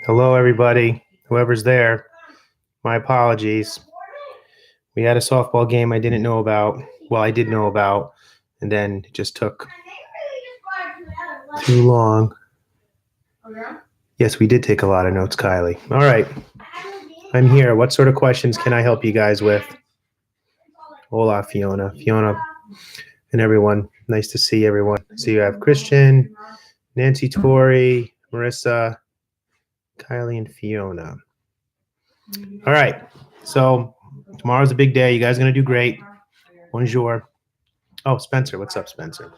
Hello, everybody. Whoever's there, my apologies. We had a softball game I didn't know about. Well, I did know about, and then it just took too long. Yes, we did take a lot of notes, Kylie. All right. I'm here. What sort of questions can I help you guys with? Hola, Fiona. Fiona and everyone. Nice to see everyone. So you have Christian, Nancy Tori, Marissa, Kylie, and Fiona. All right. So tomorrow's a big day. You guys are going to do great. Bonjour. Oh, Spencer. What's up, Spencer?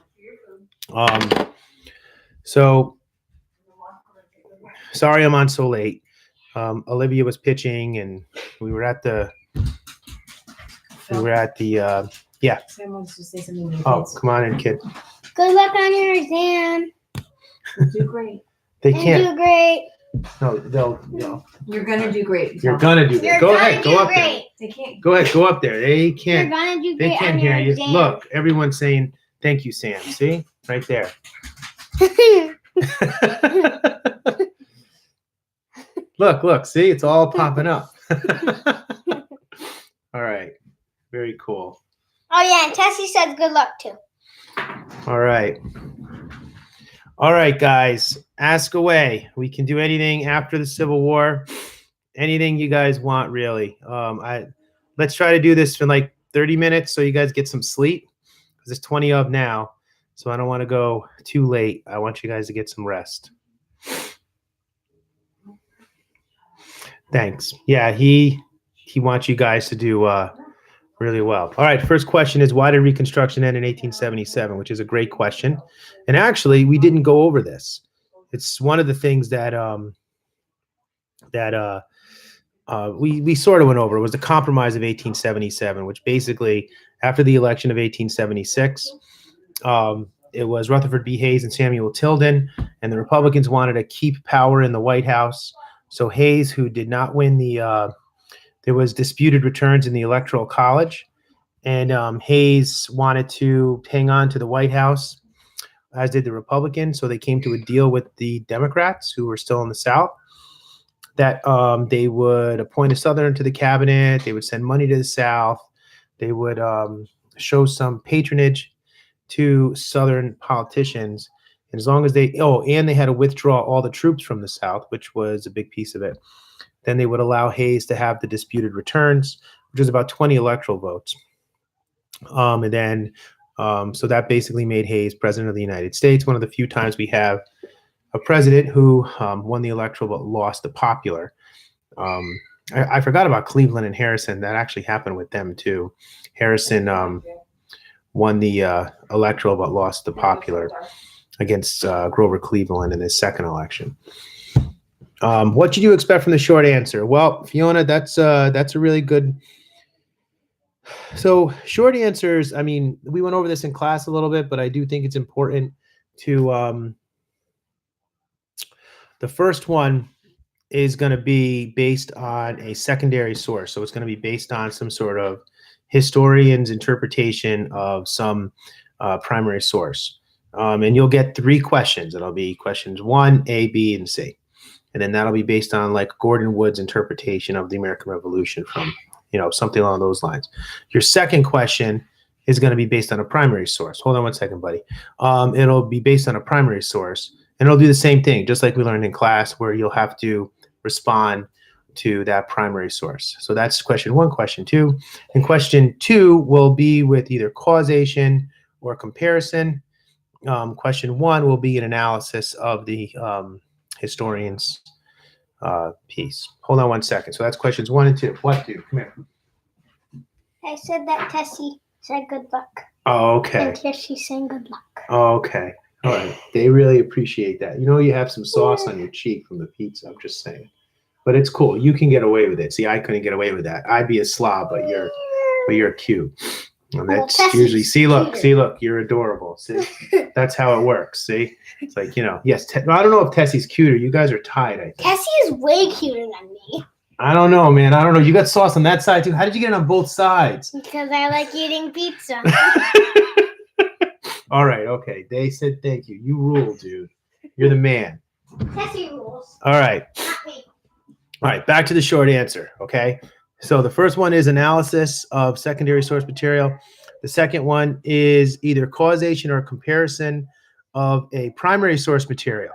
So sorry I'm on so late. Olivia was pitching, and we were at the yeah. Sam wants to say something to the Oh, kids. come on in, kid. Good luck on your exam. You do great. They You can't. do great. No, they'll. You're gonna do great. You're gonna do You're that. Go gonna ahead. do Go up there. great. They can't. Go ahead. Go up there. They You're can't. gonna do They great can't on hear your you. exam. Look, everyone's saying thank you, Sam. See, right there. Look. See, it's all popping up. All right. Very cool. Oh yeah, and Tessie said good luck too. All right. All right, guys. Ask away. We can do anything after the Civil War. Anything you guys want, really. Let's try to do this for like 30 minutes so you guys get some sleep. Because there's 20 of now. So I don't want to go too late. I want you guys to get some rest. Thanks. Yeah, he wants you guys to do really well. All right, first question is, why did Reconstruction end in 1877? Which is a great question. And actually, we didn't go over this. It's one of the things that we sort of went over. It was the Compromise of 1877, which basically, after the election of 1876, it was Rutherford B. Hayes and Samuel Tilden, and the Republicans wanted to keep power in the White House. So Hayes, who did not win there was disputed returns in the Electoral College, and Hayes wanted to hang on to the White House, as did the Republicans. So they came to a deal with the Democrats, who were still in the South, that they would appoint a Southerner to the cabinet. They would send money to the South. They would show some patronage to Southern politicians. And as long as and they had to withdraw all the troops from the South, which was a big piece of it. Then they would allow Hayes to have the disputed returns, which was about 20 electoral votes. So that basically made Hayes president of the United States. One of the few times we have a president who won the electoral but lost the popular. I forgot about Cleveland and Harrison. That actually happened with them too. Harrison won the electoral but lost the popular against Grover Cleveland in his second election. What did you expect from the short answer? Well, Fiona, that's a really good. So short answers, I mean, we went over this in class a little bit, but I do think it's important to, the first one is going to be based on a secondary source. So it's going to be based on some sort of historian's interpretation of some primary source. And you'll get 3 questions. It'll be questions 1, A, B, and C. And then that'll be based on like Gordon Wood's interpretation of the American Revolution from, something along those lines. Your second question is going to be based on a primary source. Hold on one second, buddy. It'll be based on a primary source, and it'll do the same thing, just like we learned in class, where you'll have to respond to that primary source. So that's question 1, question 2. And question 2 will be with either causation or comparison. Question 1 will be an analysis of the historian's piece. Hold on one second. So that's questions 1 and 2. What, dude? Come here. I said that Tessie said good luck. Oh, okay. And Tessie's saying good luck. Oh, okay. All right. They really appreciate that. You have some sauce on your cheek from the pizza. I'm just saying. But it's cool. You can get away with it. See, I couldn't get away with that. I'd be a slob, but you're cute. And that's usually, see, look, you're adorable. See, that's how it works. See, it's like, yes. I don't know if Tessie's cuter. You guys are tied, I think. Tessie is way cuter than me. I don't know, man. I don't know. You got sauce on that side too. How did you get it on both sides? Because I like eating pizza. All right. Okay. They said thank you. You rule, dude. You're the man. Tessie rules. All right. Not me. All right, back to the short answer. Okay. So the first one is analysis of secondary source material. The second one is either causation or comparison of a primary source material.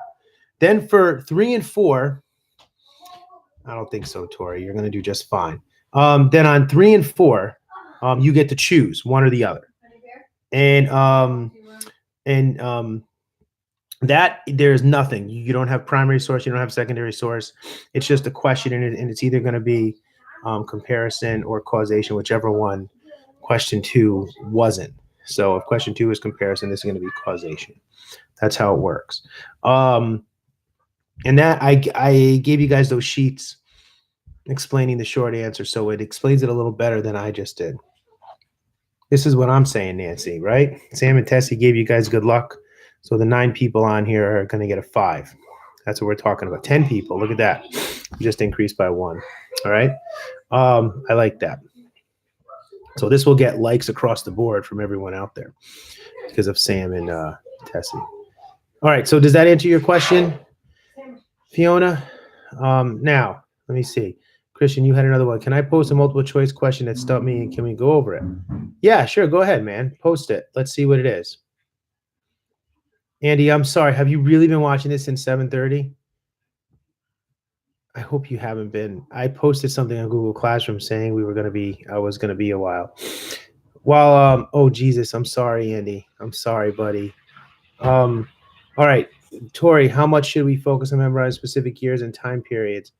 Then for 3 and 4, I don't think so, Tori. You're going to do just fine. Then on 3 and 4, you get to choose one or the other. And that there's nothing. You don't have primary source. You don't have secondary source. It's just a question, and it's either going to be comparison or causation, whichever one question 2 wasn't. So if question 2 is comparison, this is going to be causation. That's how it works. And that I gave you guys those sheets explaining the short answer, so it explains it a little better than I just did. This is what I'm saying, Nancy, right? Sam and Tessie gave you guys good luck. So the 9 people on here are going to get a 5. That's what we're talking about. 10 people. Look at that. Just increased by 1. All right. I like that. So this will get likes across the board from everyone out there because of Sam and Tessie. All right. So does that answer your question, Fiona? Now, let me see. Christian, you had another one. Can I post a multiple choice question that stumped me, and can we go over it? Yeah, sure. Go ahead, man. Post it. Let's see what it is. Andy, I'm sorry. Have you really been watching this since 7:30? I hope you haven't been. I posted something on Google Classroom saying I was going to be a while. Well, oh, Jesus. I'm sorry, Andy. I'm sorry, buddy. All right. Tori, how much should we focus on memorizing specific years and time periods?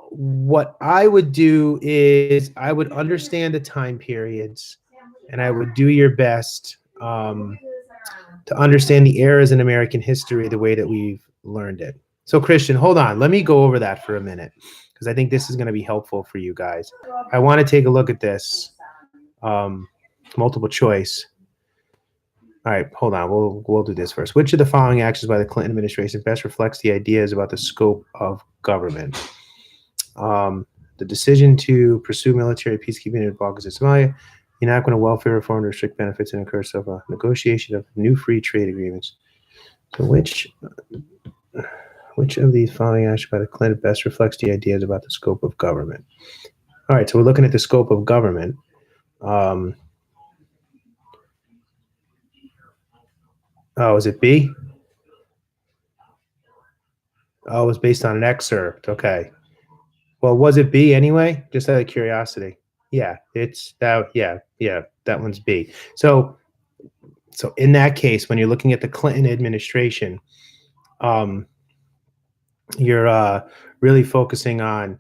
What I would do is I would understand the time periods, and I would do your best to understand the eras in American history the way that we've learned it. So Christian, hold on. Let me go over that for a minute because I think this is going to be helpful for you guys. I want to take a look at this multiple choice. All right, hold on. We'll do this first. Which of the following actions by the Clinton administration best reflects the ideas about the scope of government? The decision to pursue military peacekeeping in the Balkans and Somalia, enactment of welfare reform to restrict benefits and encourage negotiation of new free trade agreements. So which of these following actions by the Clinton best reflects the ideas about the scope of government? All right, so we're looking at the scope of government. Oh, is it B? Oh, it was based on an excerpt. Okay. Well, was it B anyway? Just out of curiosity. Yeah, it's that. Yeah, that one's B. So in that case, when you're looking at the Clinton administration, you're really focusing on.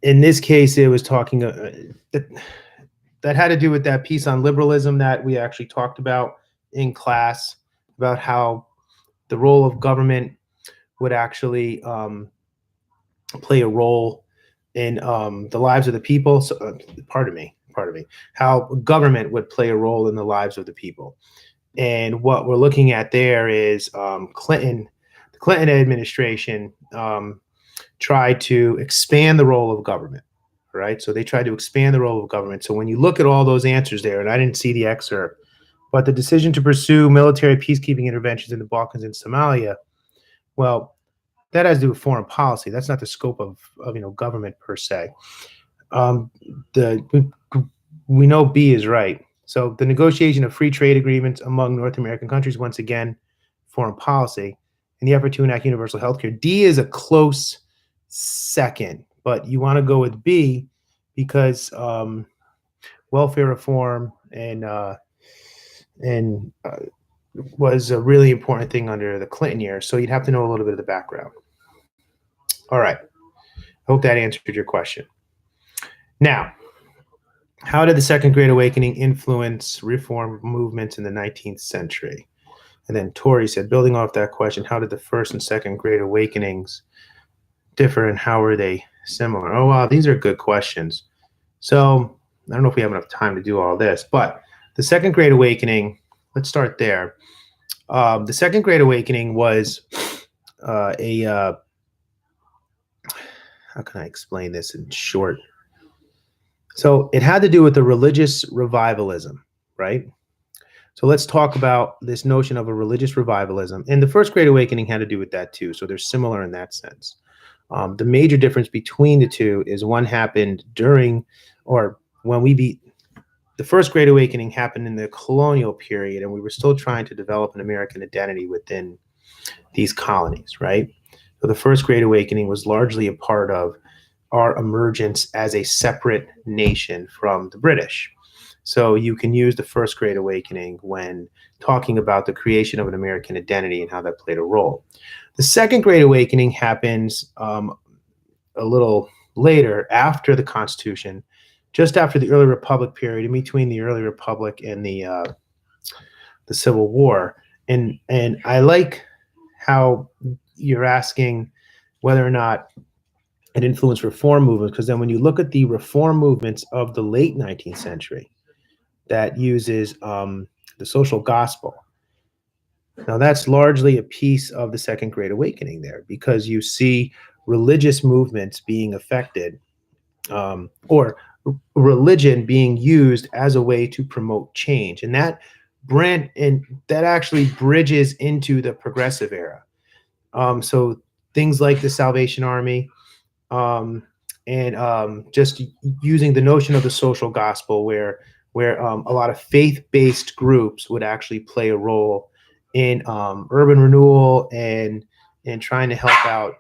In this case, it was talking that had to do with that piece on liberalism that we actually talked about in class, about how the role of government would actually play a role in the lives of the people. So, pardon me, how government would play a role in the lives of the people. And what we're looking at there is the Clinton administration tried to expand the role of government, right? So they tried to expand the role of government. So when you look at all those answers there, and I didn't see the excerpt, but the decision to pursue military peacekeeping interventions in the Balkans and Somalia, well, that has to do with foreign policy. That's not the scope of government per se. We know B is right. So the negotiation of free trade agreements among North American countries, once again, foreign policy, and the effort to enact universal health care. D is a close second, but you want to go with B because welfare reform and was a really important thing under the Clinton years. So you'd have to know a little bit of the background. All right. I hope that answered your question. Now, how did the Second Great Awakening influence reform movements in the 19th century? And then Tori said, building off that question, how did the First and Second Great Awakenings differ and how were they similar? Oh, wow, these are good questions. So I don't know if we have enough time to do all this, but the Second Great Awakening, let's start there. The Second Great Awakening was how can I explain this in short? So it had to do with the religious revivalism, right? So let's talk about this notion of a religious revivalism. And the First Great Awakening had to do with that too. So they're similar in that sense. The major difference between the two is one happened during or when the First Great Awakening happened in the colonial period, and we were still trying to develop an American identity within these colonies, right? So the First Great Awakening was largely a part of our emergence as a separate nation from the British. So you can use the First Great Awakening when talking about the creation of an American identity and how that played a role. The Second Great Awakening happens a little later, after the Constitution, just after the early Republic period, in between the early Republic and the Civil War. And I like how you're asking whether or not it influenced reform movements, because then when you look at the reform movements of the late 19th century that uses the social gospel, now that's largely a piece of the Second Great Awakening there, because you see religious movements being affected, or religion being used as a way to promote change, and that actually bridges into the progressive era. So things like the Salvation Army, and just using the notion of the social gospel, where a lot of faith-based groups would actually play a role in urban renewal and trying to help out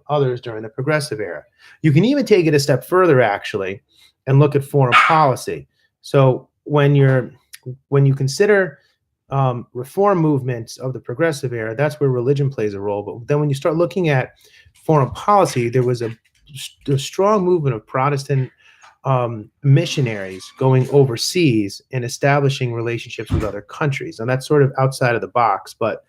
others during the progressive era. You can even take it a step further, actually, and look at foreign policy. So when you consider reform movements of the progressive era, that's where religion plays a role. But then when you start looking at foreign policy, there was a strong movement of Protestant missionaries going overseas and establishing relationships with other countries. And that's sort of outside of the box, but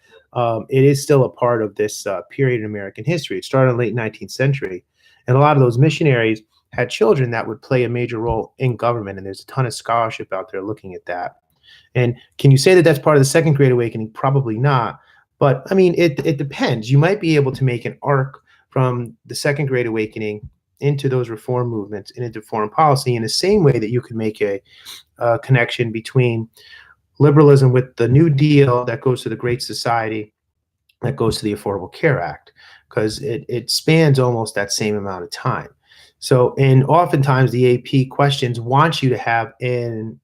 it is still a part of this period in American history. It started in the late 19th century, and a lot of those missionaries had children that would play a major role in government, and there's a ton of scholarship out there looking at that. And can you say that that's part of the Second Great Awakening? Probably not. But I mean, it depends. You might be able to make an arc from the Second Great Awakening into those reform movements and into foreign policy in the same way that you could make a connection between liberalism with the New Deal that goes to the Great Society, that goes to the Affordable Care Act, because it spans almost that same amount of time. So, and oftentimes the AP questions want you to have an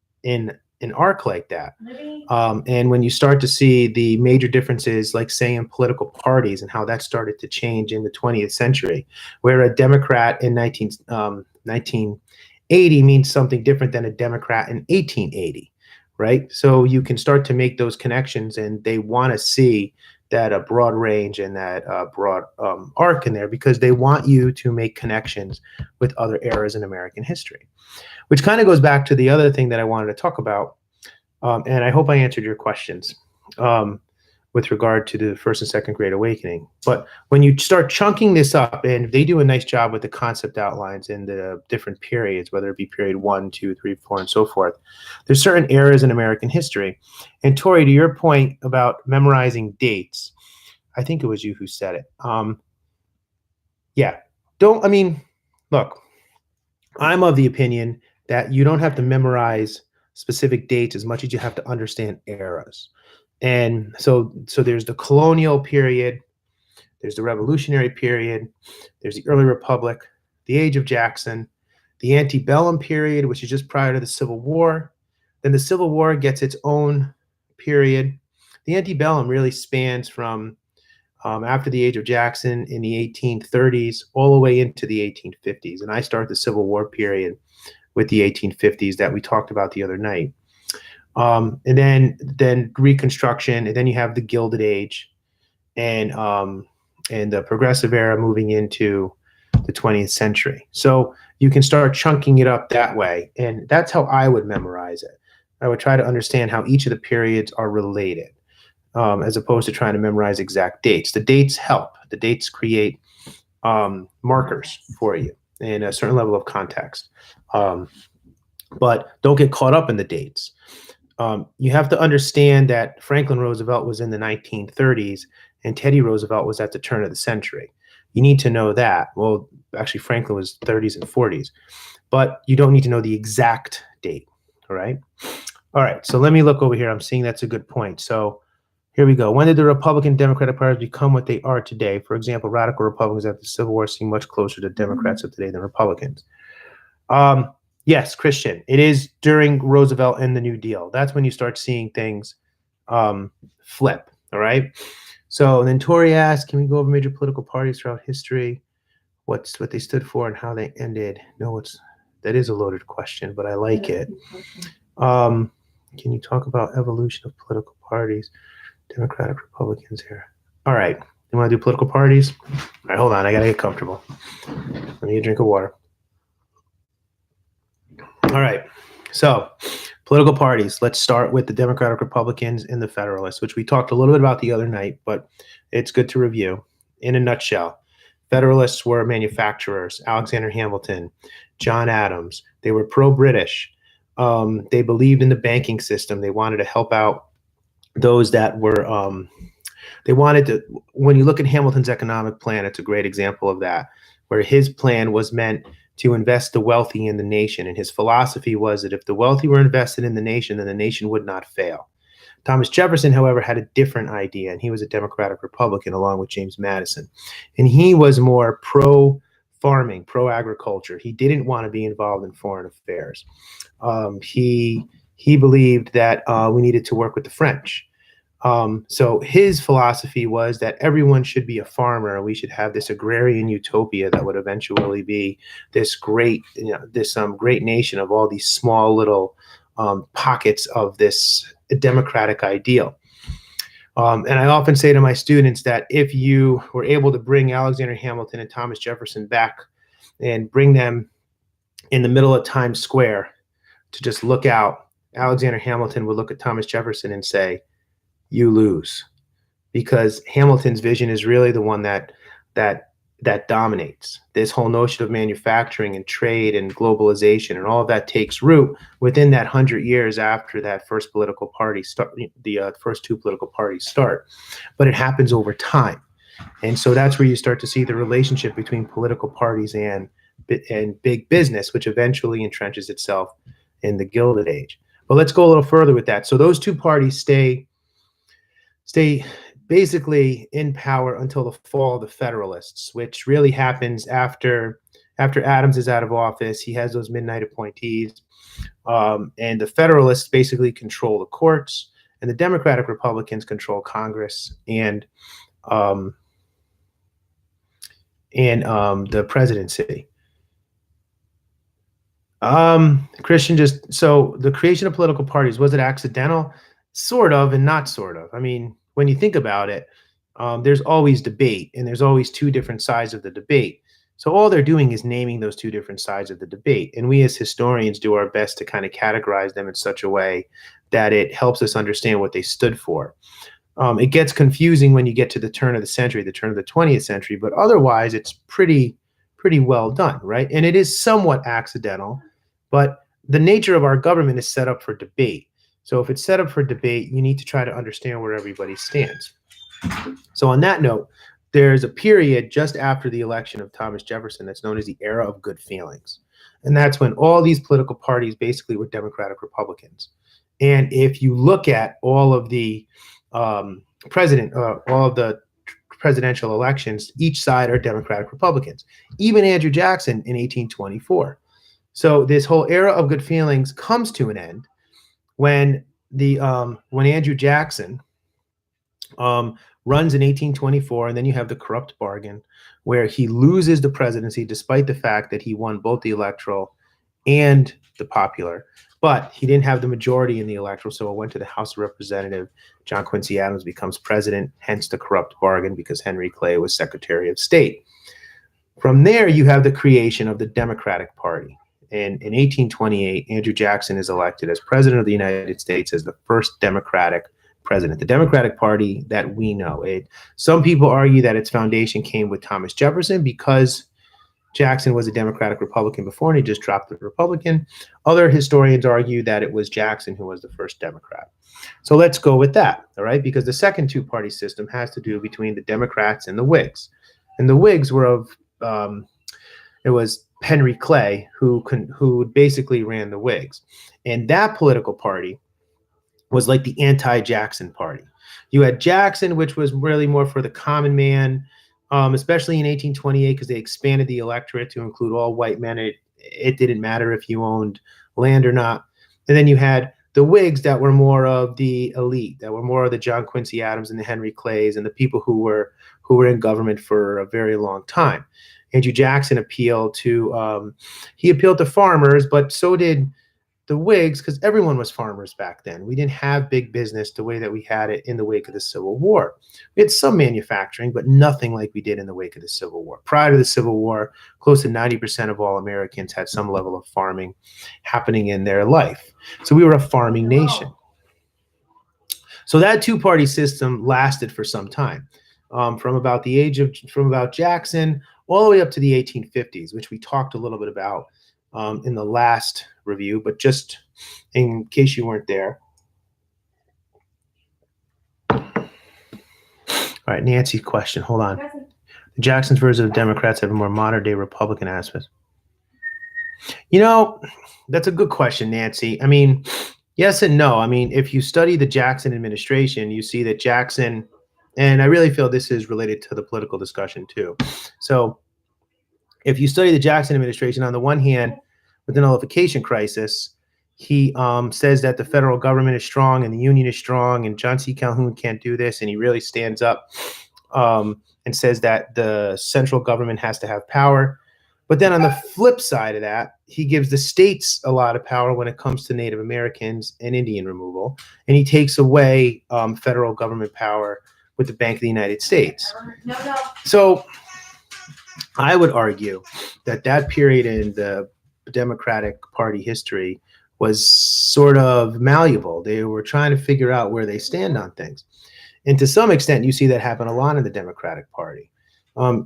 arc like that. And when you start to see the major differences, like say in political parties and how that started to change in the 20th century, where a Democrat in 1980 means something different than a Democrat in 1880, right? So you can start to make those connections, and they want to see that a broad range and that broad arc in there, because they want you to make connections with other eras in American history, which kind of goes back to the other thing that I wanted to talk about. And I hope I answered your questions with regard to the First and Second Great Awakening. But when you start chunking this up, and they do a nice job with the concept outlines in the different periods, whether it be period 1, 2, 3, 4, and so forth, there's certain eras in American history. And Tori, to your point about memorizing dates, I think it was you who said it. Look, I'm of the opinion that you don't have to memorize specific dates as much as you have to understand eras. And so there's the colonial period, there's the revolutionary period, there's the early republic, the age of Jackson, the antebellum period, which is just prior to the Civil War. Then the Civil War gets its own period. The antebellum really spans from after the age of Jackson in the 1830s all the way into the 1850s. And I start the Civil War period with the 1850s that we talked about the other night. And then Reconstruction, and then you have the Gilded Age, and the Progressive Era moving into the 20th century. So you can start chunking it up that way, and that's how I would memorize it. I would try to understand how each of the periods are related, as opposed to trying to memorize exact dates. The dates help. The dates create markers for you in a certain level of context. But don't get caught up in the dates. You have to understand that Franklin Roosevelt was in the 1930s and Teddy Roosevelt was at the turn of the century. You need to know that. Well, actually, Franklin was 30s and 40s, but you don't need to know the exact date, all right? All right, so let me look over here. I'm seeing that's a good point. So here we go. When did the Republican Democratic parties become what they are today? For example, radical Republicans after the Civil War seem much closer to Democrats of today than Republicans. Yes, Christian, it is during Roosevelt and the New Deal. That's when you start seeing things flip, all right? So then Tori asked, can we go over major political parties throughout history? What they stood for and how they ended? No, that is a loaded question, but I like it. Can you talk about evolution of political parties, Democratic, Republicans here? All right, you want to do political parties? All right, hold on, I gotta get comfortable. Let me get a drink of water. All right, so political parties. Let's start with the Democratic, Republicans, and the Federalists, which we talked a little bit about the other night, but it's good to review. In a nutshell, Federalists were manufacturers, Alexander Hamilton, John Adams. They were pro-British. They believed in the banking system. They wanted to help out those that were, they wanted to, when you look at Hamilton's economic plan, it's a great example of that, where his plan was meant to invest the wealthy in the nation. And his philosophy was that if the wealthy were invested in the nation, then the nation would not fail. Thomas Jefferson, however, had a different idea, and he was a Democratic Republican along with James Madison. And he was more pro-farming, pro-agriculture. He didn't want to be involved in foreign affairs. He believed that we needed to work with the French. So his philosophy was that everyone should be a farmer. We should have this agrarian utopia that would eventually be this great, great nation of all these small little pockets of this democratic ideal. And I often say to my students that if you were able to bring Alexander Hamilton and Thomas Jefferson back and bring them in the middle of Times Square to just look out, Alexander Hamilton would look at Thomas Jefferson and say, you lose, because Hamilton's vision is really the one that dominates. This whole notion of manufacturing and trade and globalization and all of that takes root within that 100 years after that first political party start, the first two political parties start, but it happens over time. And so that's where you start to see the relationship between political parties and big business, which eventually entrenches itself in the Gilded Age. But let's go a little further with that. So those two parties stay basically in power until the fall of the Federalists, which really happens after Adams is out of office. He has those midnight appointees, and the Federalists basically control the courts, and the Democratic Republicans control Congress and the presidency. Christian, so the creation of political parties, was it accidental? Sort of and not sort of. I mean, when you think about it, there's always debate, and there's always two different sides of the debate. So all they're doing is naming those two different sides of the debate. And we as historians do our best to kind of categorize them in such a way that it helps us understand what they stood for. It gets confusing when you get to the turn of the century, the turn of the 20th century, but otherwise it's pretty well done, right? And it is somewhat accidental, but the nature of our government is set up for debate. So if it's set up for debate, you need to try to understand where everybody stands. So on that note, there's a period just after the election of Thomas Jefferson that's known as the era of good feelings. And that's when all these political parties basically were Democratic Republicans. And if you look at all of the presidential elections, each side are Democratic Republicans, even Andrew Jackson in 1824. So this whole era of good feelings comes to an end when Andrew Jackson runs in 1824, and then you have the corrupt bargain where he loses the presidency despite the fact that he won both the electoral and the popular, but he didn't have the majority in the electoral, so it went to the House of Representatives. John Quincy Adams becomes president, hence the corrupt bargain, because Henry Clay was Secretary of State. From there, you have the creation of the Democratic Party. And in 1828, Andrew Jackson is elected as president of the United States as the first Democratic president, the Democratic Party that we know. Some people argue that its foundation came with Thomas Jefferson because Jackson was a Democratic Republican before and he just dropped the Republican. Other historians argue that it was Jackson who was the first Democrat. So let's go with that, all right? Because the second two-party system has to do between the Democrats and the Whigs. And the Whigs were it was Henry Clay who basically ran the Whigs. And that political party was like the anti-Jackson party. You had Jackson, which was really more for the common man, especially in 1828, because they expanded the electorate to include all white men. It didn't matter if you owned land or not. And then you had the Whigs that were more of the elite, that were more of the John Quincy Adams and the Henry Clays and the people who were in government for a very long time. Andrew Jackson appealed to farmers, but so did the Whigs, because everyone was farmers back then. We didn't have big business the way that we had it in the wake of the Civil War. We had some manufacturing, but nothing like we did in the wake of the Civil War. Prior to the Civil War, close to 90% of all Americans had some level of farming happening in their life. So we were a farming nation. So that two-party system lasted for some time, from about Jackson all the way up to the 1850s, which we talked a little bit about in the last review, but just in case you weren't there. All right, Nancy's question. Hold on. The Jackson's version of Democrats have a more modern day Republican aspect. You know, that's a good question, Nancy. I mean, yes and no. I mean, if you study the Jackson administration, you see that Jackson, and I really feel this is related to the political discussion too. So if you study the Jackson administration, on the one hand, with the nullification crisis, he says that the federal government is strong and the union is strong and John C. Calhoun can't do this. And he really stands up and says that the central government has to have power. But then on the flip side of that, he gives the states a lot of power when it comes to Native Americans and Indian removal. And he takes away federal government power with the Bank of the United States. So I would argue that that period in the Democratic Party history was sort of malleable. They were trying to figure out where they stand on things. And to some extent, you see that happen a lot in the Democratic Party.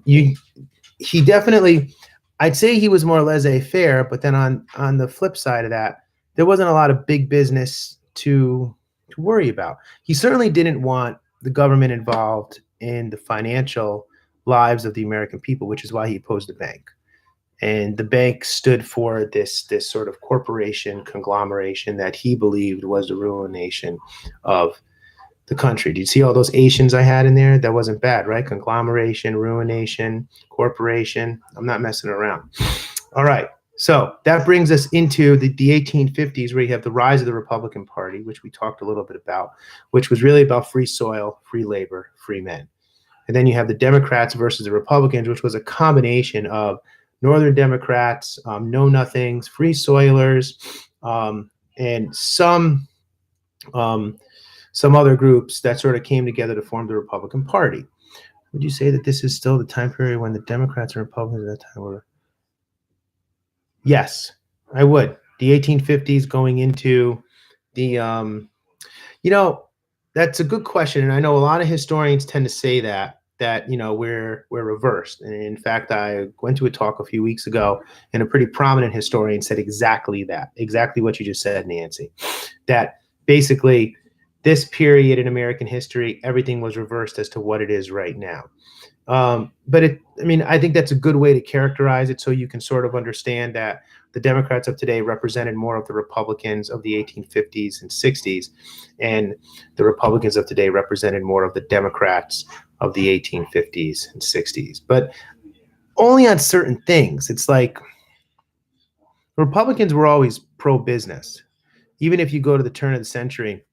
He definitely, I'd say he was more laissez-faire, but then on the flip side of that, there wasn't a lot of big business to worry about. He certainly didn't want the government involved in the financial lives of the American people, which is why he opposed the bank. And the bank stood for this sort of corporation conglomeration that he believed was the ruination of the country. Do you see all those Asians I had in there? That wasn't bad, right? Conglomeration, ruination, corporation. I'm not messing around. All right. So that brings us into the 1850s, where you have the rise of the Republican Party, which we talked a little bit about, which was really about free soil, free labor, free men. And then you have the Democrats versus the Republicans, which was a combination of Northern Democrats, know-nothings, free soilers, and some other groups that sort of came together to form the Republican Party. Would you say that this is still the time period when the Democrats and Republicans at that time were? Yes, I would. The 1850s going into the, that's a good question. And I know a lot of historians tend to say that we're reversed. And in fact, I went to a talk a few weeks ago and a pretty prominent historian said exactly that, exactly what you just said, Nancy, that basically this period in American history, everything was reversed as to what it is right now. But I think that's a good way to characterize it, so you can sort of understand that the Democrats of today represented more of the Republicans of the 1850s and 60s, and the Republicans of today represented more of the Democrats of the 1850s and 60s. But only on certain things. It's like Republicans were always pro-business. Even if you go to the turn of the century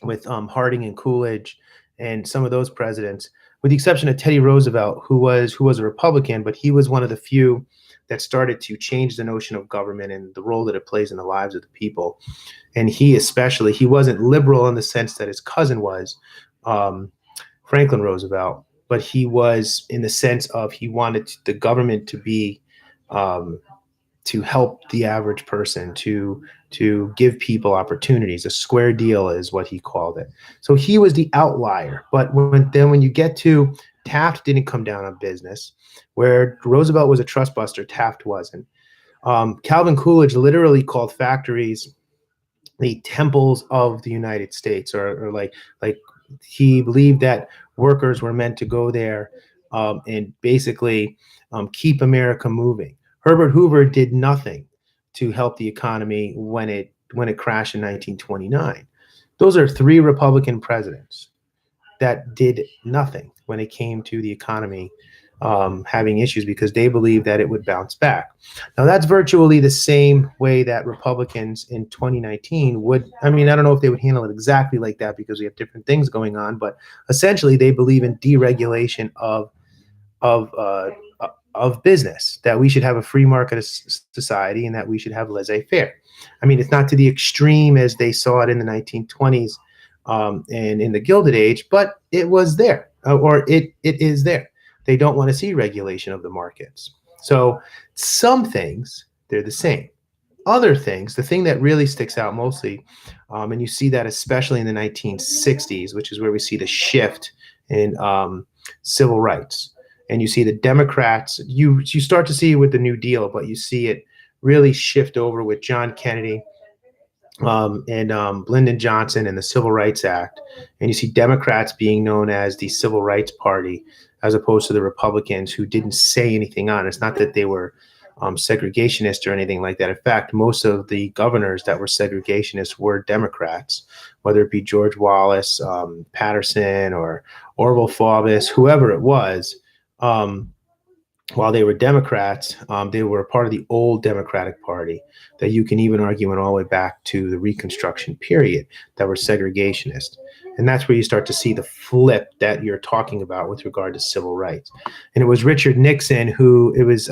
with Harding and Coolidge and some of those presidents, with the exception of Teddy Roosevelt, who was a Republican, but he was one of the few that started to change the notion of government and the role that it plays in the lives of the people. And he wasn't liberal in the sense that his cousin was, Franklin Roosevelt, but he was in the sense of he wanted the government to be to help the average person, to give people opportunities. A square deal is what he called it. So he was the outlier. But when you get to Taft, didn't come down on business. Where Roosevelt was a trust buster, Taft wasn't. Calvin Coolidge literally called factories the temples of the United States, or like he believed that workers were meant to go there and basically keep America moving. Herbert Hoover did nothing to help the economy when it crashed in 1929. Those are 3 Republican presidents that did nothing when it came to the economy having issues because they believed that it would bounce back. Now, that's virtually the same way that Republicans in 2019 would. I mean, I don't know if they would handle it exactly like that because we have different things going on, but essentially they believe in deregulation of business, that we should have a free market society and that we should have laissez-faire. I mean, it's not to the extreme as they saw it in the 1920s and in the Gilded Age, but it was there, or it is there. They don't want to see regulation of the markets. So some things, they're the same. Other things, the thing that really sticks out mostly, and you see that especially in the 1960s, which is where we see the shift in civil rights. And you see the Democrats, you start to see it with the New Deal, but you see it really shift over with John Kennedy and Lyndon Johnson and the Civil Rights Act. And you see Democrats being known as the Civil Rights Party, as opposed to the Republicans who didn't say anything on it. It's not that they were segregationist or anything like that. In fact, most of the governors that were segregationists were Democrats, whether it be George Wallace, Patterson, or Orville Faubus, whoever it was. While they were Democrats, they were a part of the old Democratic Party that you can even argue went all the way back to the Reconstruction period that were segregationist. And that's where you start to see the flip that you're talking about with regard to civil rights. And it was Richard Nixon who, it was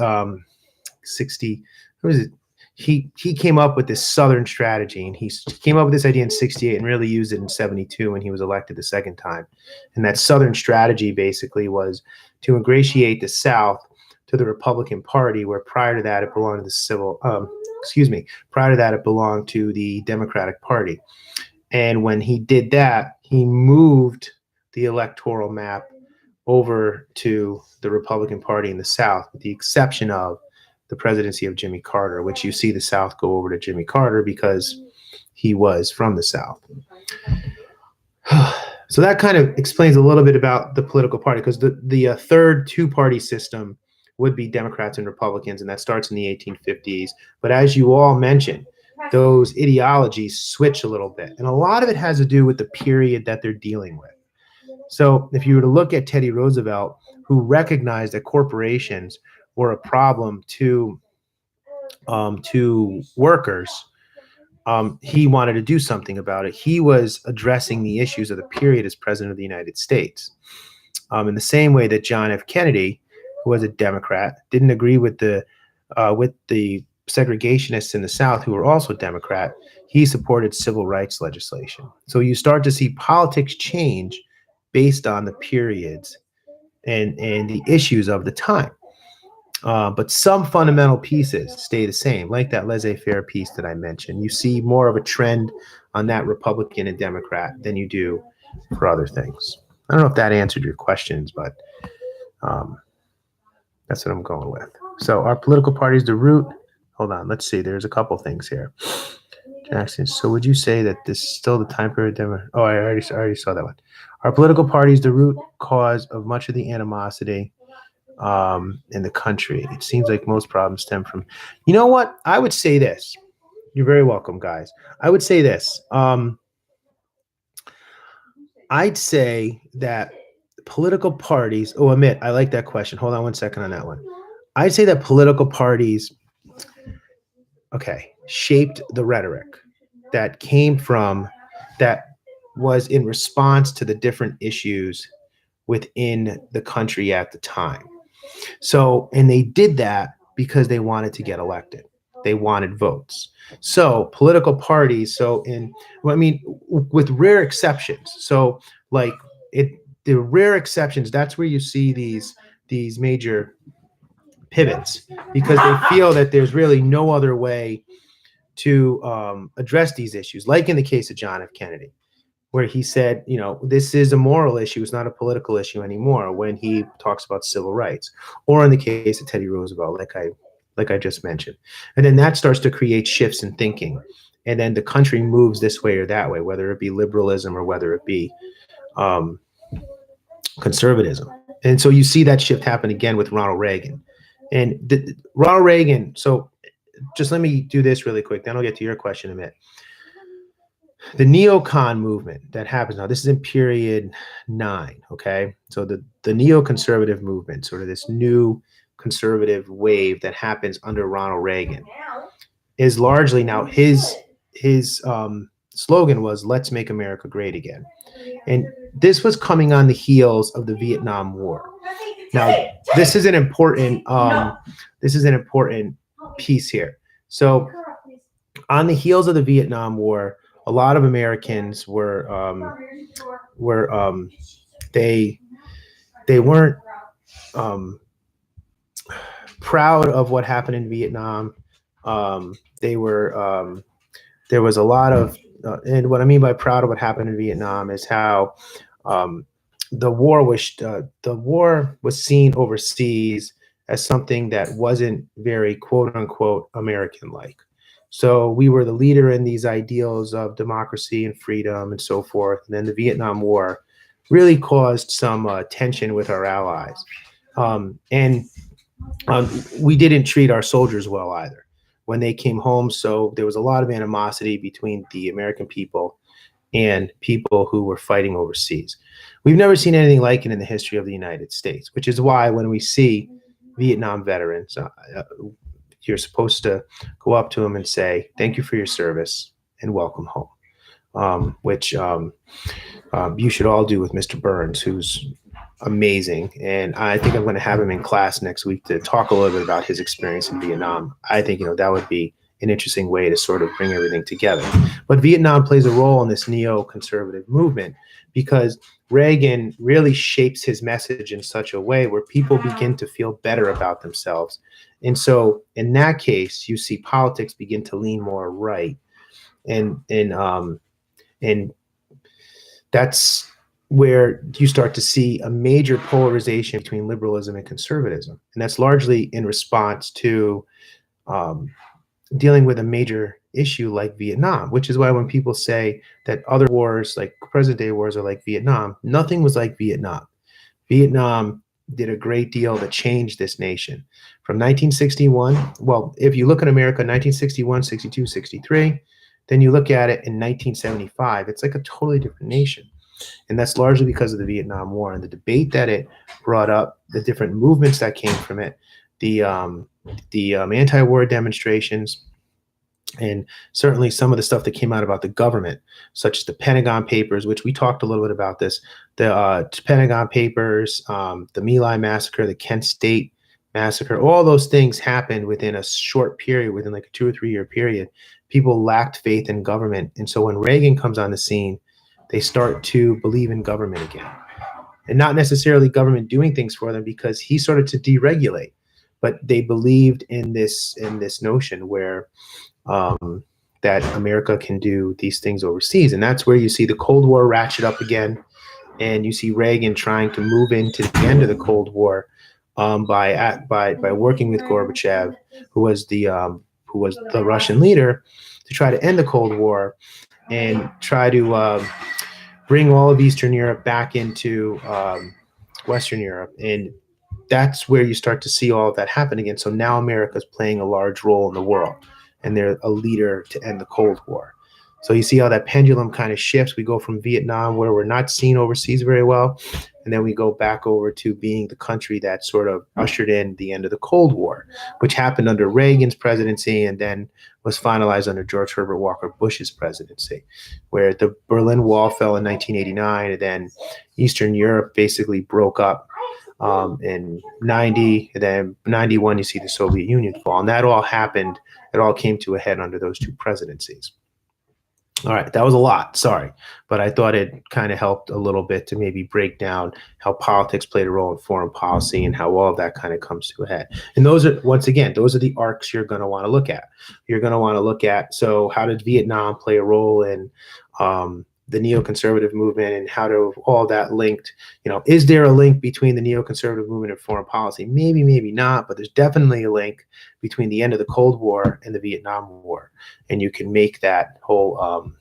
60, what was it? He came up with this Southern strategy, and he came up with this idea in 68 and really used it in 72 when he was elected the second time. And that Southern strategy basically was to ingratiate the South to the Republican Party, where prior to that it belonged to it belonged to the Democratic Party. And when he did that, he moved the electoral map over to the Republican Party in the South, with the exception of the presidency of Jimmy Carter, which you see the South go over to Jimmy Carter because he was from the South. So that kind of explains a little bit about the political party, because the third two-party system would be Democrats and Republicans, and that starts in the 1850s. But as you all mentioned, those ideologies switch a little bit. And a lot of it has to do with the period that they're dealing with. So if you were to look at Teddy Roosevelt, who recognized that corporations were a problem to workers, he wanted to do something about it. He was addressing the issues of the period as president of the United States. In the same way that John F. Kennedy, who was a Democrat, didn't agree with the segregationists in the South, who were also Democrat. He supported civil rights legislation. So you start to see politics change based on the periods and the issues of the time. But some fundamental pieces stay the same, like that laissez-faire piece that I mentioned. You see more of a trend on that Republican and Democrat than you do for other things. I don't know if that answered your questions, but that's what I'm going with. So our political parties, the root. Hold on, let's see. There's a couple things here. Jackson, so would you say that this is still the time period? Oh, I already saw that one. Our political parties, the root cause of much of the animosity in the country. It seems like most problems stem from. You know what? I would say this. You're very welcome, guys. I would say this. I'd say that political parties. Oh, Amit, I like that question. Hold on one second on that one. I'd say that political parties, shaped the rhetoric that came from, that was in response to the different issues within the country at the time. So, and they did that because they wanted to get elected. They wanted votes. So political parties, with rare exceptions. So the rare exceptions, that's where you see these major pivots, because they feel that there's really no other way to address these issues, like in the case of John F. Kennedy, where he said, this is a moral issue. It's not a political issue anymore, when he talks about civil rights, or in the case of Teddy Roosevelt, like I just mentioned. And then that starts to create shifts in thinking. And then the country moves this way or that way, whether it be liberalism or whether it be conservatism. And so you see that shift happen again with Ronald Reagan. And Ronald Reagan, so just let me do this really quick, then I'll get to your question in a minute. the neocon movement that happens now, this is in period 9, okay? So the neoconservative movement, sort of this new conservative wave that happens under Ronald Reagan, is largely now his slogan was "Let's make America great again," and this was coming on the heels of the Vietnam War. Now, this is an important piece here. So, on the heels of the Vietnam War, a lot of Americans they weren't proud of what happened in Vietnam. There was a lot of, and what I mean by proud of what happened in Vietnam is how the war was seen overseas as something that wasn't very quote unquote American-like. So we were the leader in these ideals of democracy and freedom and so forth. And then the Vietnam War really caused some tension with our allies. We didn't treat our soldiers well either when they came home. So there was a lot of animosity between the American people and people who were fighting overseas. We've never seen anything like it in the history of the United States, which is why when we see Vietnam veterans, you're supposed to go up to them and say, "Thank you for your service and welcome home," which you should all do with Mr. Burns, who's amazing. And I think I'm going to have him in class next week to talk a little bit about his experience in Vietnam. I think, that would be an interesting way to sort of bring everything together. But Vietnam plays a role in this neoconservative movement because Reagan really shapes his message in such a way where people begin to feel better about themselves. And so in that case, you see politics begin to lean more right. And that's where you start to see a major polarization between liberalism and conservatism. And that's largely in response to dealing with a major issue like Vietnam, which is why when people say that other wars, like present day wars, are like Vietnam, nothing was like Vietnam. Vietnam did a great deal to change this nation. From 1961, well, if you look at America, 1961, 62, 63, then you look at it in 1975, it's like a totally different nation. And that's largely because of the Vietnam War and the debate that it brought up, the different movements that came from it, the anti-war demonstrations, and certainly some of the stuff that came out about the government, such as the Pentagon Papers, which we talked a little bit about this, the Pentagon Papers, the My Lai massacre, the Kent State massacre, all those things happened within a short period, within like a 2 or 3 year period. People lacked faith in government. And so when Reagan comes on the scene, they start to believe in government again. And not necessarily government doing things for them, because he started to deregulate, but they believed in this notion where that America can do these things overseas. And that's where you see the Cold War ratchet up again. And you see Reagan trying to move into the end of the Cold War by working with Gorbachev, who was the Russian leader, to try to end the Cold War and try to bring all of Eastern Europe back into Western Europe. And that's where you start to see all of that happen again. So now America's playing a large role in the world, and they're a leader to end the Cold War. So you see how that pendulum kind of shifts. We go from Vietnam, where we're not seen overseas very well, and then we go back over to being the country that sort of ushered in the end of the Cold War, which happened under Reagan's presidency and then was finalized under George Herbert Walker Bush's presidency, where the Berlin Wall fell in 1989, and then Eastern Europe basically broke up in 90, and then 91 you see the Soviet Union fall. And that all happened, it all came to a head under those two presidencies. All right, that was a lot, sorry, but I thought it kind of helped a little bit to maybe break down how politics played a role in foreign policy and how all of that kind of comes to a head. And those are, once again, those are the arcs you're going to want to look at. You're going to want to look at, so how did Vietnam play a role in the neoconservative movement, and how do all that linked, is there a link between the neoconservative movement and foreign policy? Maybe, maybe not, but there's definitely a link between the end of the Cold War and the Vietnam War. And you can make that whole,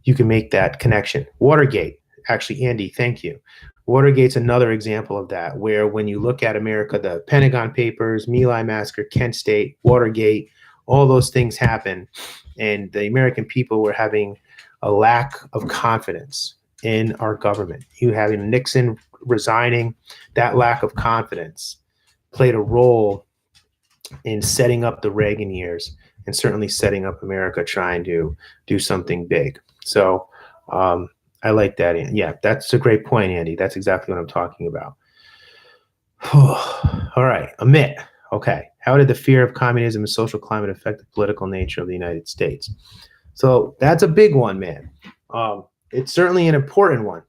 you can make that connection. Watergate, actually, Andy, thank you. Watergate's another example of that, where when you look at America, the Pentagon Papers, My Lai massacre, Kent State, Watergate, all those things happen, and the American people were having a lack of confidence in our government. You having Nixon resigning, that lack of confidence played a role in setting up the Reagan years and certainly setting up America trying to do something big. So I like that. Yeah, that's a great point, Andy. That's exactly what I'm talking about. All right, Amit. Okay, how did the fear of communism and social climate affect the political nature of the United States? So that's a big one, man. It's certainly an important one.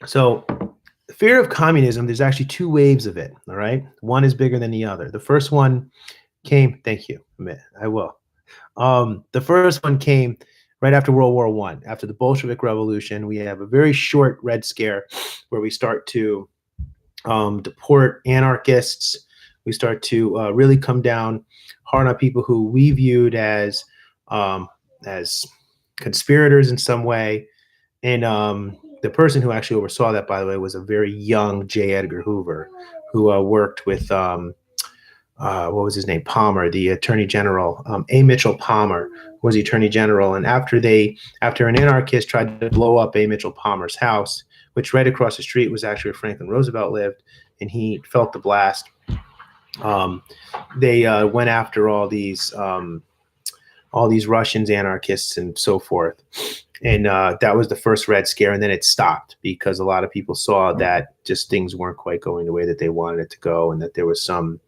So the fear of communism, there's actually two waves of it, all right? One is bigger than the other. The first one came, thank you, Amit, I will. The first one came right after World War I. After the Bolshevik Revolution, we have a very short Red Scare where we start to deport anarchists. We start to really come down hard on people who we viewed as conspirators in some way. And the person who actually oversaw that, by the way, was a very young J. Edgar Hoover, who worked with what was his name? Palmer, the Attorney General. A. Mitchell Palmer was the Attorney General. And after an anarchist tried to blow up A. Mitchell Palmer's house, which right across the street was actually where Franklin Roosevelt lived, and he felt the blast, they went after all these Russians, anarchists, and so forth. And that was the first Red Scare, and then it stopped because a lot of people saw that just things weren't quite going the way that they wanted it to go, and that there was some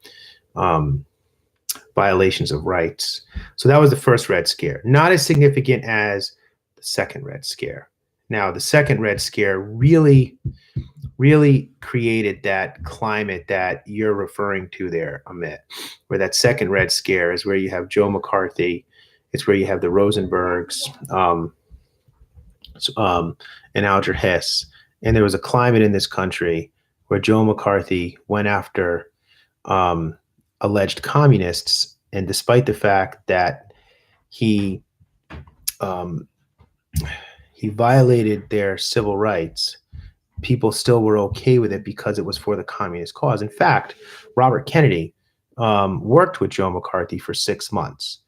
violations of rights. So that was the first Red Scare. Not as significant as the second Red Scare. Now, the second Red Scare really created that climate that you're referring to there, Amit, where that second Red Scare is where you have Joe McCarthy. It's where you have the Rosenbergs and Alger Hiss. And there was a climate in this country where Joe McCarthy went after alleged communists, and despite the fact that he violated their civil rights, people still were okay with it because it was for the communist cause. In fact, Robert Kennedy worked with Joe McCarthy for 6 months.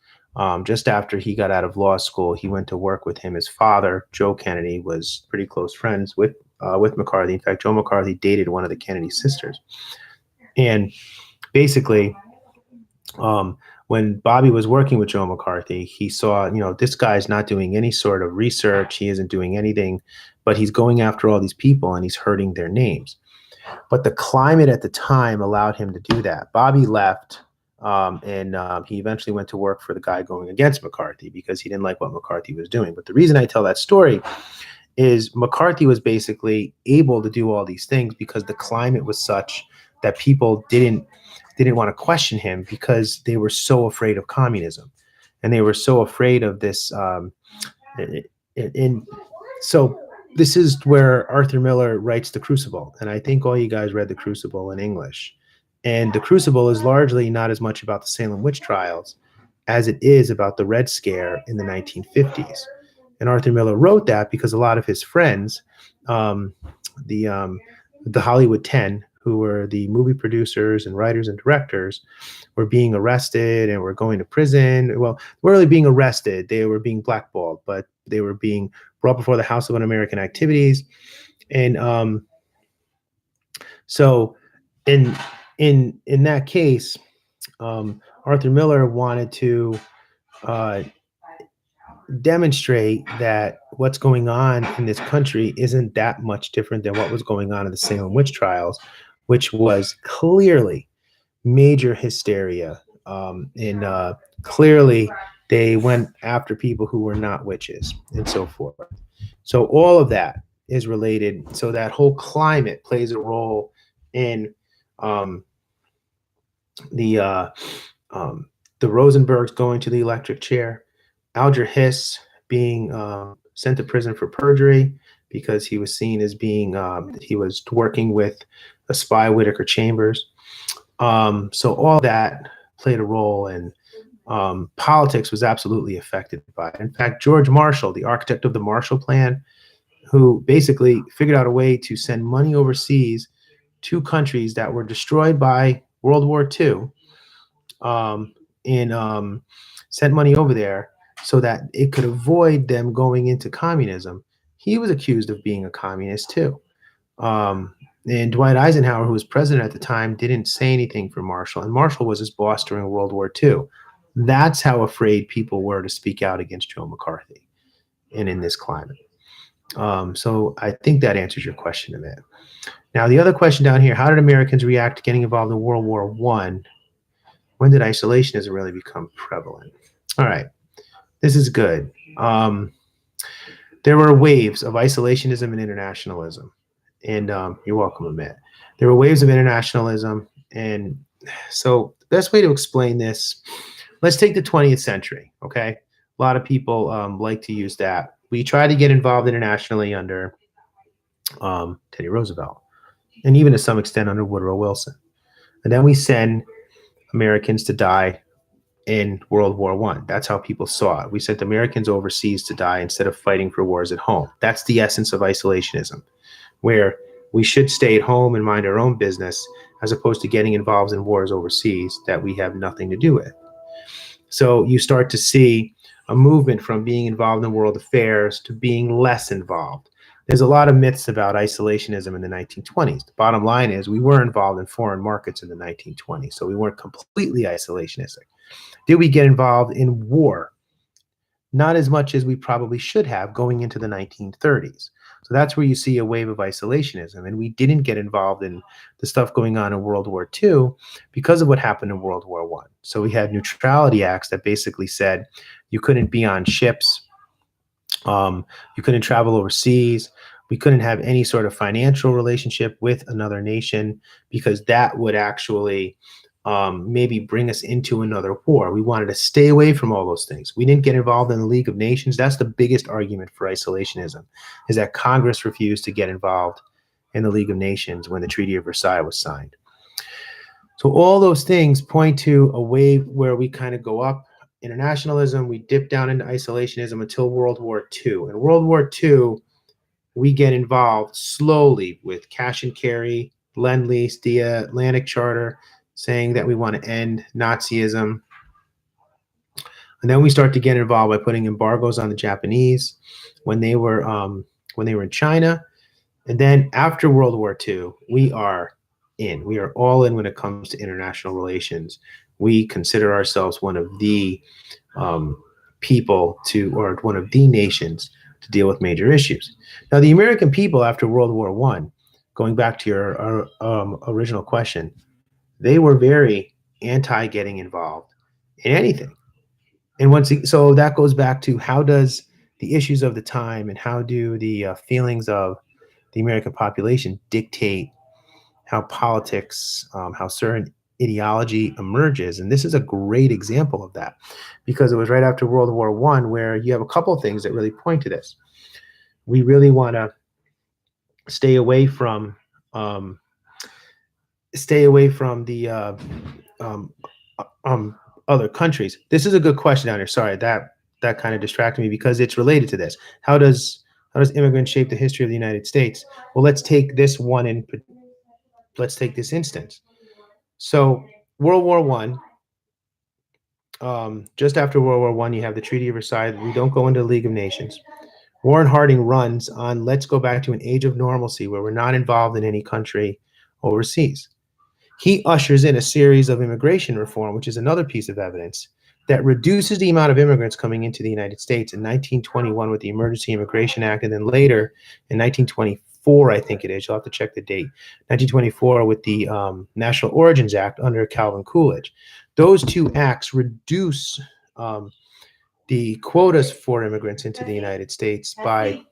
Just after he got out of law school, he went to work with him. His father, Joe Kennedy, was pretty close friends with McCarthy. In fact, Joe McCarthy dated one of the Kennedy sisters. And basically, when Bobby was working with Joe McCarthy, he saw, this guy's not doing any sort of research. He isn't doing anything, but he's going after all these people and he's hurting their names. But the climate at the time allowed him to do that. Bobby left, and he eventually went to work for the guy going against McCarthy because he didn't like what McCarthy was doing. But the reason I tell that story is McCarthy was basically able to do all these things because the climate was such that people didn't want to question him because they were so afraid of communism, and they were so afraid of this. So this is where Arthur Miller writes The Crucible, and I think all you guys read The Crucible in English. And The Crucible is largely not as much about the Salem witch trials as it is about the Red Scare in the 1950s. And Arthur Miller wrote that because a lot of his friends, the Hollywood 10, who were the movie producers and writers and directors, were being arrested and were going to prison. Well, weren't really being arrested. They were being blackballed, but they were being brought before the House of Un-American Activities. And so in that case, Arthur Miller wanted to demonstrate that what's going on in this country isn't that much different than what was going on in the Salem witch trials, which was clearly major hysteria. And clearly they went after people who were not witches and so forth. So all of that is related. So that whole climate plays a role in the Rosenbergs going to the electric chair, Alger Hiss being sent to prison for perjury because he was seen as being he was working with a spy, Whittaker Chambers. So all that played a role, and politics was absolutely affected by it. In fact, George Marshall, the architect of the Marshall Plan, who basically figured out a way to send money overseas to countries that were destroyed by World War II, and sent money over there so that it could avoid them going into communism. He was accused of being a communist too. And Dwight Eisenhower, who was president at the time, didn't say anything for Marshall, and Marshall was his boss during World War II. That's how afraid people were to speak out against Joe McCarthy and in this climate. So I think that answers your question a bit. Now, the other question down here, how did Americans react to getting involved in World War I? When did isolationism really become prevalent? All right, this is good. There were waves of isolationism and internationalism. And you're welcome, Amit. There were waves of internationalism. And so the best way to explain this, let's take the 20th century, okay? A lot of people like to use that. We tried to get involved internationally under Teddy Roosevelt, and even to some extent under Woodrow Wilson. And then we send Americans to die in World War I. That's how people saw it. We sent Americans overseas to die instead of fighting for wars at home. That's the essence of isolationism, where we should stay at home and mind our own business as opposed to getting involved in wars overseas that we have nothing to do with. So you start to see a movement from being involved in world affairs to being less involved. There's a lot of myths about isolationism in the 1920s. The bottom line is we were involved in foreign markets in the 1920s, so we weren't completely isolationistic. Did we get involved in war? Not as much as we probably should have going into the 1930s. So that's where you see a wave of isolationism. And we didn't get involved in the stuff going on in World War II because of what happened in World War I. So we had neutrality acts that basically said you couldn't be on ships, you couldn't travel overseas, we couldn't have any sort of financial relationship with another nation because that would actually maybe bring us into another war. We wanted to stay away from all those things. We didn't get involved in the League of Nations. That's the biggest argument for isolationism, is that Congress refused to get involved in the League of Nations when the Treaty of Versailles was signed. So all those things point to a wave where we kind of go up internationalism, we dip down into isolationism until World War II. In World War II, we get involved slowly with cash and carry, Lend-Lease, the Atlantic Charter, saying that we want to end Nazism. And then we start to get involved by putting embargoes on the Japanese when they were in China. And then after World War II, we are in. We are all in when it comes to international relations. We consider ourselves one of the people to, or one of the nations to deal with major issues. Now, the American people after World War I, going back to your original question, they were very anti getting involved in anything. And so that goes back to how does the issues of the time and how do the feelings of the American population dictate how politics, how certain ideology emerges. And this is a great example of that, because it was right after World War I where you have a couple of things that really point to this. We really want to stay away from the other countries. This is a good question down here. Sorry, that kind of distracted me because it's related to this. How does immigrants shape the history of the United States? Well, let's take this instance. So World War I, just after World War I, you have the Treaty of Versailles. We don't go into the League of Nations. Warren Harding runs on, let's go back to an age of normalcy where we're not involved in any country overseas. He ushers in a series of immigration reform, which is another piece of evidence that reduces the amount of immigrants coming into the United States in 1921 with the Emergency Immigration Act, and then later in 1924, I think it is, you'll have to check the date, 1924 with the National Origins Act under Calvin Coolidge. Those two acts reduce the quotas for immigrants into the United States by,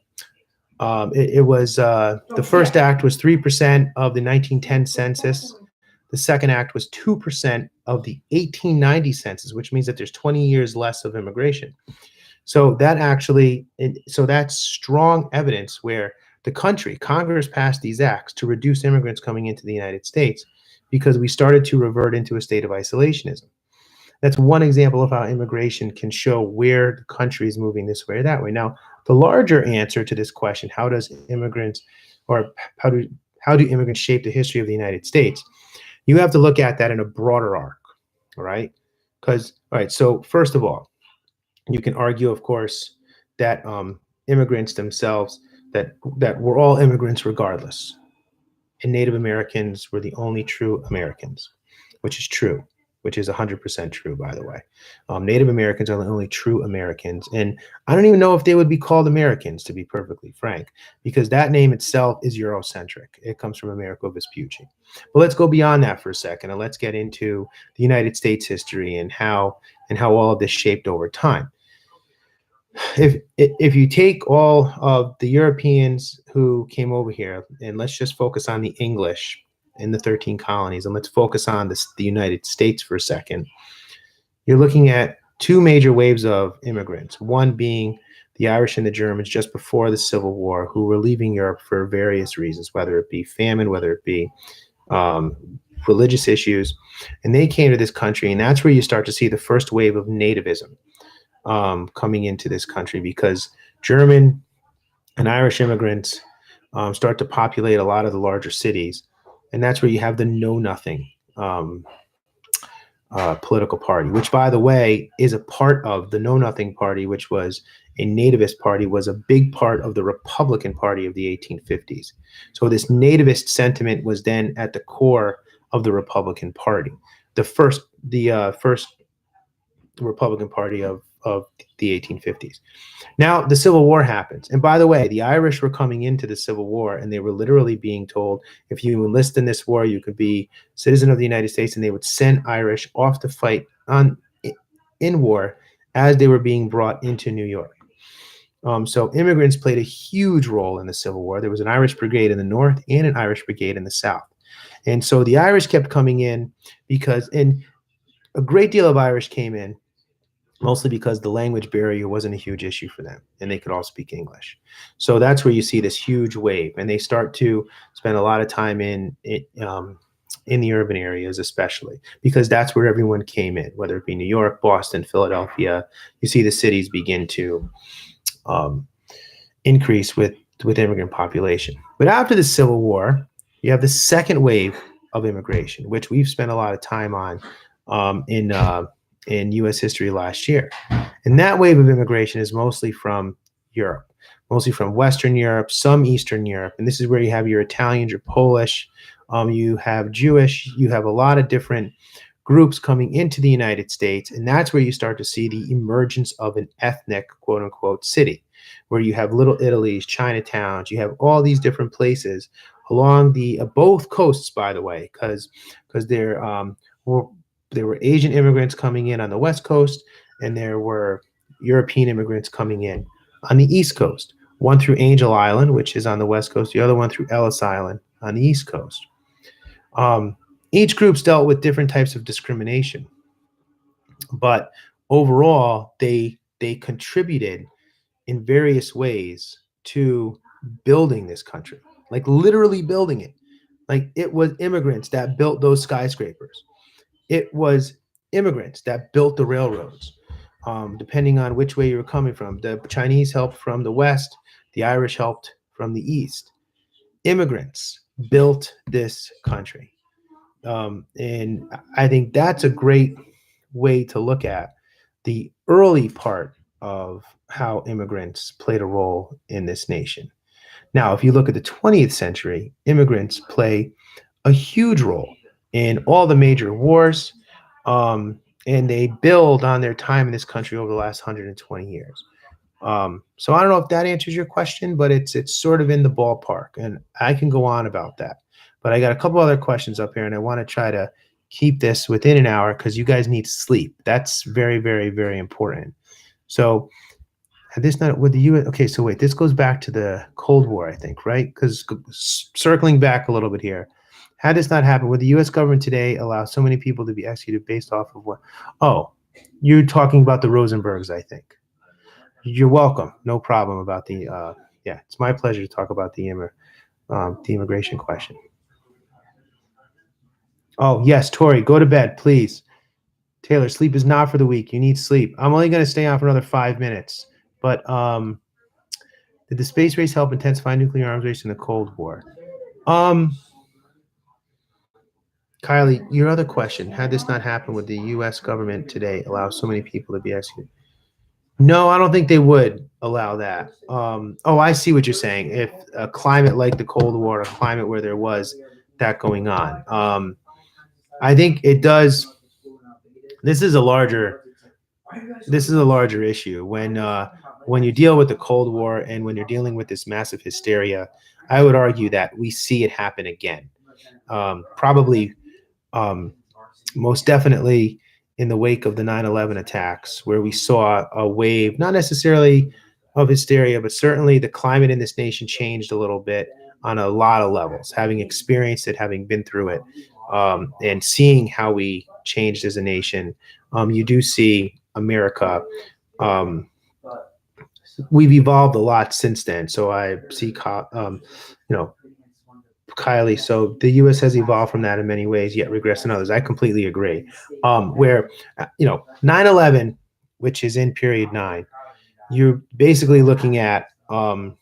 the first act was 3% of the 1910 census. The second act was 2% of the 1890 census, which means that there's 20 years less of immigration. So that's strong evidence where the Congress passed these acts to reduce immigrants coming into the United States because we started to revert into a state of isolationism. That's one example of how immigration can show where the country is moving this way or that way. Now, the larger answer to this question, how do immigrants shape the history of the United States? You have to look at that in a broader arc, all right? So first of all, You can argue, of course, that immigrants themselves, that we're all immigrants regardless, and Native Americans were the only true Americans, which is true, which is 100% true, by the way. Native Americans are the only true Americans. And I don't even know if they would be called Americans, to be perfectly frank, because that name itself is Eurocentric. It comes from Amerigo Vespucci. But let's go beyond that for a second, and let's get into the United States history and how all of this shaped over time. If you take all of the Europeans who came over here, and let's just focus on the English in the 13 colonies, and let's focus on the United States for a second, you're looking at two major waves of immigrants, one being the Irish and the Germans just before the Civil War, who were leaving Europe for various reasons, whether it be famine, whether it be religious issues, and they came to this country, and that's where you start to see the first wave of nativism coming into this country, because German and Irish immigrants start to populate a lot of the larger cities, and that's where you have the Know Nothing political party, which, by the way, is a part of the Know Nothing party, which was a nativist party, was a big part of the Republican Party of the 1850s. So this nativist sentiment was then at the core of the Republican Party, the first Republican Party of the 1850s. Now the Civil War happens. And by the way, the Irish were coming into the Civil War, and they were literally being told, if you enlist in this war, you could be citizen of the United States, and they would send Irish off to fight in war as they were being brought into New York. So immigrants played a huge role in the Civil War. There was an Irish brigade in the North and an Irish brigade in the South. And so the Irish kept coming in and a great deal of Irish came in mostly because the language barrier wasn't a huge issue for them, and they could all speak English. So that's where you see this huge wave, and they start to spend a lot of time in the urban areas, especially because that's where everyone came in, whether it be New York, Boston, Philadelphia. You see the cities begin to increase with immigrant population. But after the Civil War, you have the second wave of immigration, which we've spent a lot of time on in U.S. history last year. And that wave of immigration is mostly from Europe, mostly from Western Europe, some Eastern Europe. And this is where you have your Italians, your Polish, you have Jewish, you have a lot of different groups coming into the United States. And that's where you start to see the emergence of an ethnic, quote unquote, city, where you have Little Italy's, Chinatowns, you have all these different places along the both coasts, by the way, because there were Asian immigrants coming in on the West Coast, and there were European immigrants coming in on the East Coast. One through Angel Island, which is on the West Coast, the other one through Ellis Island on the East Coast. Each group's dealt with different types of discrimination, but overall, they contributed in various ways to building this country, like literally building it. Like it was immigrants that built those skyscrapers. It was immigrants that built the railroads, depending on which way you were coming from. The Chinese helped from the West. The Irish helped from the East. Immigrants built this country. And I think that's a great way to look at the early part of how immigrants played a role in this nation. Now, if you look at the 20th century, immigrants play a huge role in all the major wars, and they build on their time in this country over the last 120 years. So I don't know if that answers your question, but it's sort of in the ballpark, and I can go on about that. But I got a couple other questions up here, and I want to try to keep this within an hour because you guys need sleep. That's very, very, very important. So this not with the U.S. Okay, so wait, this goes back to the Cold War, I think, right? Because circling back a little bit here. Had this not happened, would the U.S. government today allow so many people to be executed based off of what? Oh, you're talking about the Rosenbergs, I think. You're welcome. No problem about the, yeah, it's my pleasure to talk about the immigration question. Oh, yes, Tori, go to bed, please. Taylor, sleep is not for the weak. You need sleep. I'm only going to stay on for another 5 minutes. But did the space race help intensify nuclear arms race in the Cold War? Kylie, your other question, had this not happened, would the U.S. government today allow so many people to be executed? No, I don't think they would allow that. Oh, I see what you're saying. If a climate like the Cold War, a climate where there was that going on, I think it does. This is a larger. This is a larger issue when you deal with the Cold War and when you're dealing with this massive hysteria. I would argue that we see it happen again. Probably, most definitely in the wake of the 9/11 attacks, where we saw a wave, not necessarily of hysteria, but certainly the climate in this nation changed a little bit on a lot of levels, having experienced it, having been through it, and seeing how we changed as a nation. You do see America. We've evolved a lot since then. So I see, you know, Kylie. So the U.S. has evolved from that in many ways, yet regressed in others. I completely agree. Where, 9/11, which is in period 9, you're basically looking at, I've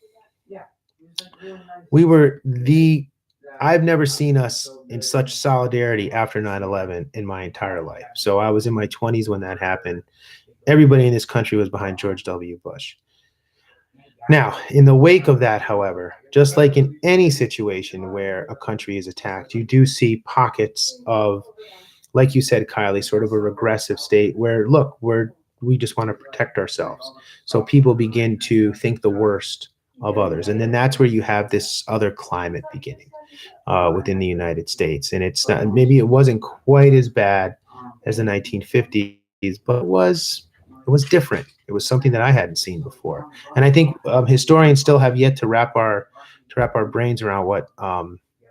never seen us in such solidarity after 9/11 in my entire life. So I was in my 20s when that happened. Everybody in this country was behind George W. Bush. Now, in the wake of that, however, just like in any situation where a country is attacked, you do see pockets of, like you said, Kylie, sort of a regressive state where, look, we just want to protect ourselves. So people begin to think the worst of others. And then that's where you have this other climate beginning within the United States. And it's not, maybe it wasn't quite as bad as the 1950s, but it was different. It was something that I hadn't seen before. And I think historians still have yet to wrap our brains around what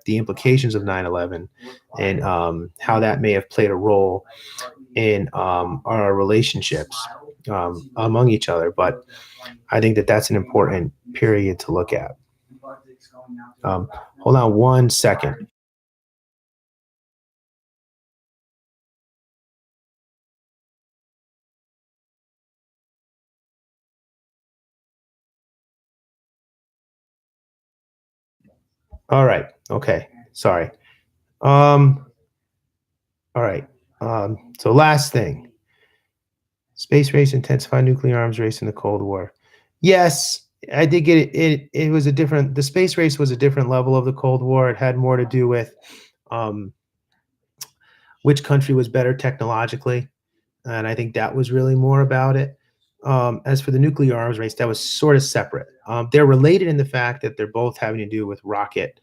the implications of 9/11 and how that may have played a role in our relationships among each other. But I think that that's an important period to look at. Hold on one second. All right. Okay. Sorry. All right. So last thing, space race intensified nuclear arms race in the Cold War. Yes, I did get it. It was a different, the space race was a different level of the Cold War. It had more to do with which country was better technologically. And I think that was really more about it. As for the nuclear arms race, that was sort of separate. They're related in the fact that they're both having to do with rocket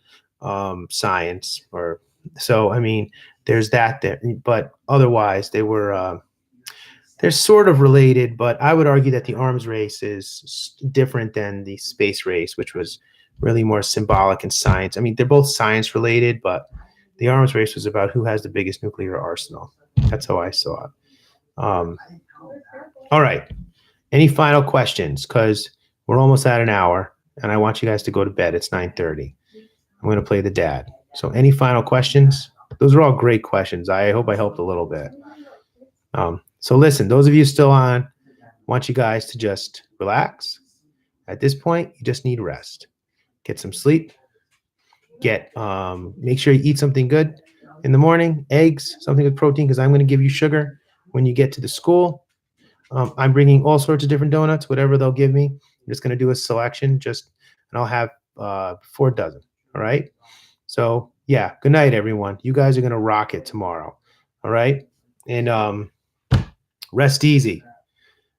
science, or so. I mean, there's that there, but otherwise they were they're sort of related. But I would argue that the arms race is different than the space race, which was really more symbolic and science. I mean, they're both science related, but the arms race was about who has the biggest nuclear arsenal. That's how I saw it. All right. Any final questions? Because we're almost at an hour, and I want you guys to go to bed. It's 9:30. I'm going to play the dad. So any final questions? Those are all great questions. I hope I helped a little bit. So listen, those of you still on, I want you guys to just relax. At this point, you just need rest. Get some sleep. Make sure you eat something good in the morning, eggs, something with protein, because I'm going to give you sugar when you get to the school. I'm bringing all sorts of different donuts, whatever they'll give me. I'm just going to do a selection, and I'll have 4 dozen. All right. So yeah, good night, everyone. You guys are going to rock it tomorrow. All right. And rest easy.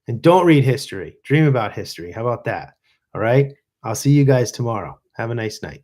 And don't read history. Dream about history. How about that? All right. I'll see you guys tomorrow. Have a nice night.